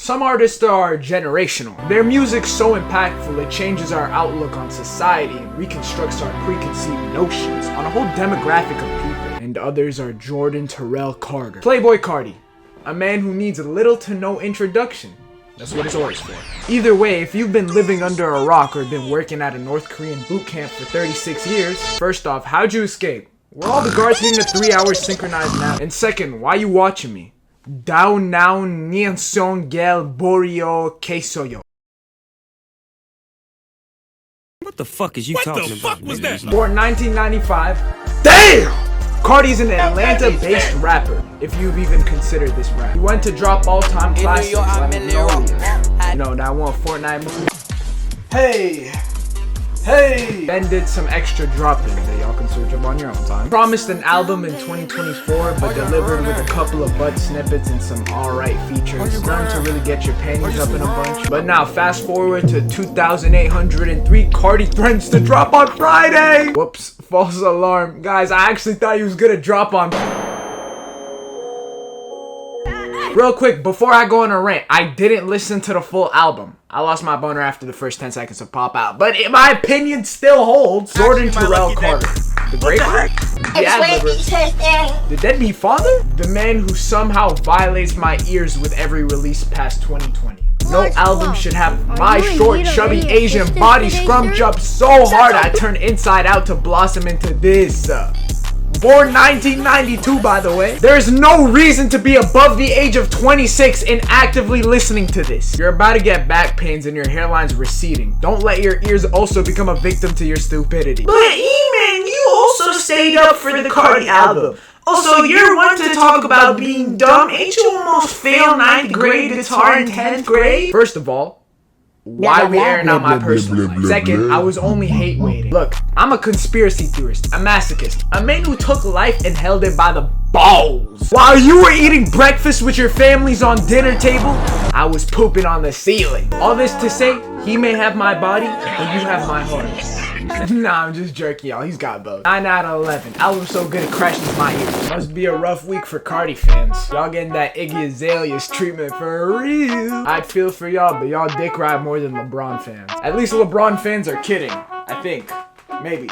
Some artists are generational. Their music's so impactful it changes our outlook on society and reconstructs our preconceived notions on a whole demographic of people. And others are Jordan Terrell Carter. Playboycarti, a man who needs little to no introduction. That's what his aura's for. Either way, if you've been living under a rock or been working at a North Korean boot camp for 36 years, first off, how'd you escape? Were all the guards hitting a 3-hour synchronized nap? And second, why you watching me? Dao now nian song gel borio quesoyo. What the fuck is you talking about? What the fuck was that? Born 1995. Damn! Carti's an Atlanta-based rapper, if you've even considered this rap. He went to drop all-time classics like Magnolia. You know, that one Fortnite movie. Hey! Then did some extra dropping that y'all can search up on your own time. Promised an album in 2024, but delivered with a couple of butt snippets and some alright features. Nothing to really get your panties up in a bunch. But now, fast forward to 2803, Carti threatens to drop on Friday! Whoops, false alarm. Guys, I actually thought he was gonna drop on... Real quick, before I go on a rant, I didn't listen to the full album. I lost my boner after the first 10 seconds of Pop Out. But in my opinion still holds. Jordan Terrell Carter. The great one? The deadbeat father? The man who somehow violates my ears with every release past 2020. No album should have my short, chubby Asian body scrunched up so hard I turn inside out to blossom into this. Born 1992, by the way. There's no reason to be above the age of 26 and actively listening to this. You're about to get back pains and your hairline's receding. Don't let your ears also become a victim to your stupidity. But E-Man, you also stayed up for the Carti album. Also, you're one to talk about being dumb. Ain't you almost failed 9th grade guitar in 10th grade? First of all, why are we airing out my personal life? Second, I was only hate waiting. Look, I'm a conspiracy theorist, a masochist, a man who took life and held it by the balls. While you were eating breakfast with your families on dinner table, I was pooping on the ceiling. All this to say, he may have my body, but you have my heart. Nah, I'm just jerking, y'all. He's got both. 9 out of 11. Album so good it crashes my ears. Must be a rough week for Carti fans. Y'all getting that Iggy Azalea's treatment for real. I'd feel for y'all, but y'all dick ride more than LeBron fans. At least LeBron fans are kidding. I think. Maybe.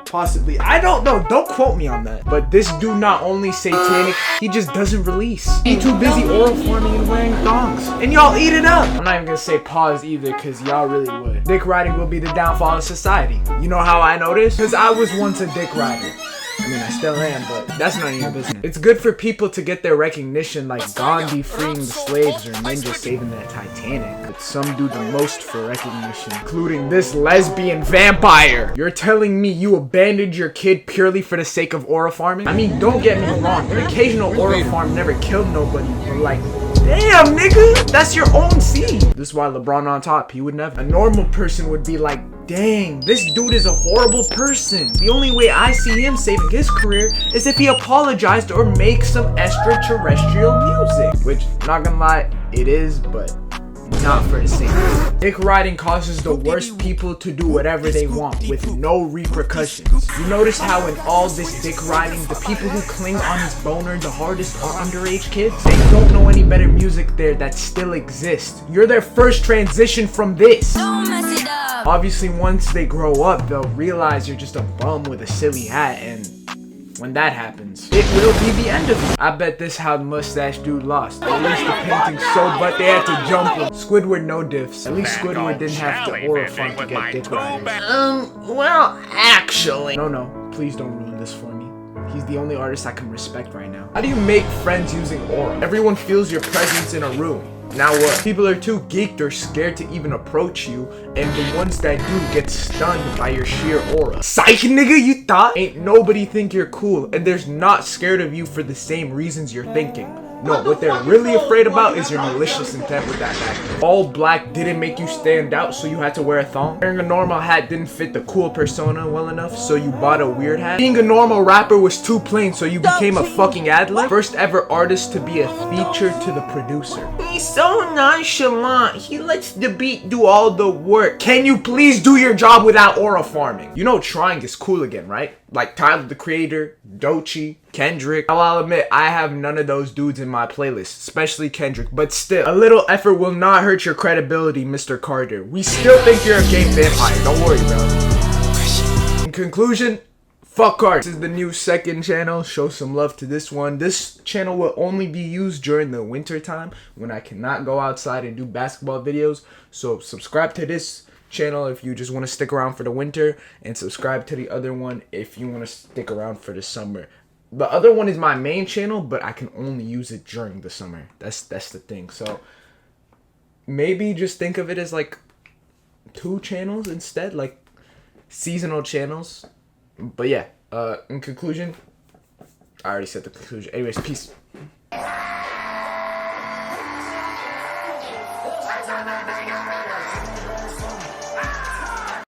Possibly. I don't know. Don't quote me on that. But this dude not only satanic, he just doesn't release. He too busy oral forming and wearing thongs. And y'all eat it up. I'm not even gonna say pause either, cause y'all really would. Dick riding will be the downfall of society. You know how I know this? Cause I was once a dick rider. I mean, I still am, but that's none of your business. It's good for people to get their recognition like Gandhi freeing the slaves or Ninja saving the Titanic. But some do the most for recognition, including this lesbian vampire. You're telling me you abandoned your kid purely for the sake of aura farming? I mean, don't get me wrong, an occasional aura farm never killed nobody, but like, damn, nigga, that's your own seed. This is why LeBron on top, he would never. A normal person would be like, dang, this dude is a horrible person. The only way I see him saving his career is if he apologized or makes some extraterrestrial music. Which, not gonna lie, it is, but not for the same. Dick riding causes the worst people to do whatever they want with no repercussions. You notice how in all this dick riding, the people who cling on his boner the hardest are underage kids? They don't know any better music there that still exists. You're their first transition from this. Obviously, once they grow up, they'll realize you're just a bum with a silly hat, and when that happens, it will be the end of you. I bet this how the mustache dude lost. At least the painting so but they had to jump him. Squidward no diffs. At least Squidward didn't have to aura funk to get dick riders. Well, actually. No, please don't ruin this for me. He's the only artist I can respect right now. How do you make friends using aura? Everyone feels your presence in a room. Now what? People are too geeked or scared to even approach you, and the ones that do get stunned by your sheer aura. Psych, nigga, you thought? Ain't nobody think you're cool, and there's not scared of you for the same reasons you're thinking. No, what they're really afraid about is your malicious intent with that backpack. All black didn't make you stand out, so you had to wear a thong. Wearing a normal hat didn't fit the cool persona well enough, so you bought a weird hat. Being a normal rapper was too plain, so you became a fucking ad-lib. First ever artist to be a feature to the producer. He's so nonchalant. He lets the beat do all the work. Can you please do your job without aura farming? You know trying is cool again, right? like Tyler the Creator, Doechii, Kendrick. Now, I'll admit, I have none of those dudes in my playlist, especially Kendrick. But still, a little effort will not hurt your credibility, Mr. Carter. We still think you're a game vampire. Don't worry, bro. In conclusion, fuck Carti. This is the new second channel. Show some love to this one. This channel will only be used during the winter time when I cannot go outside and do basketball videos. So subscribe to this channel if you just want to stick around for the winter, and subscribe to the other one if you want to stick around for the summer. The other one is my main channel, but I can only use it during the summer. That's the thing. So maybe just think of it as like 2 channels instead, like seasonal channels. But yeah, in conclusion, I already said the conclusion. Anyways, peace.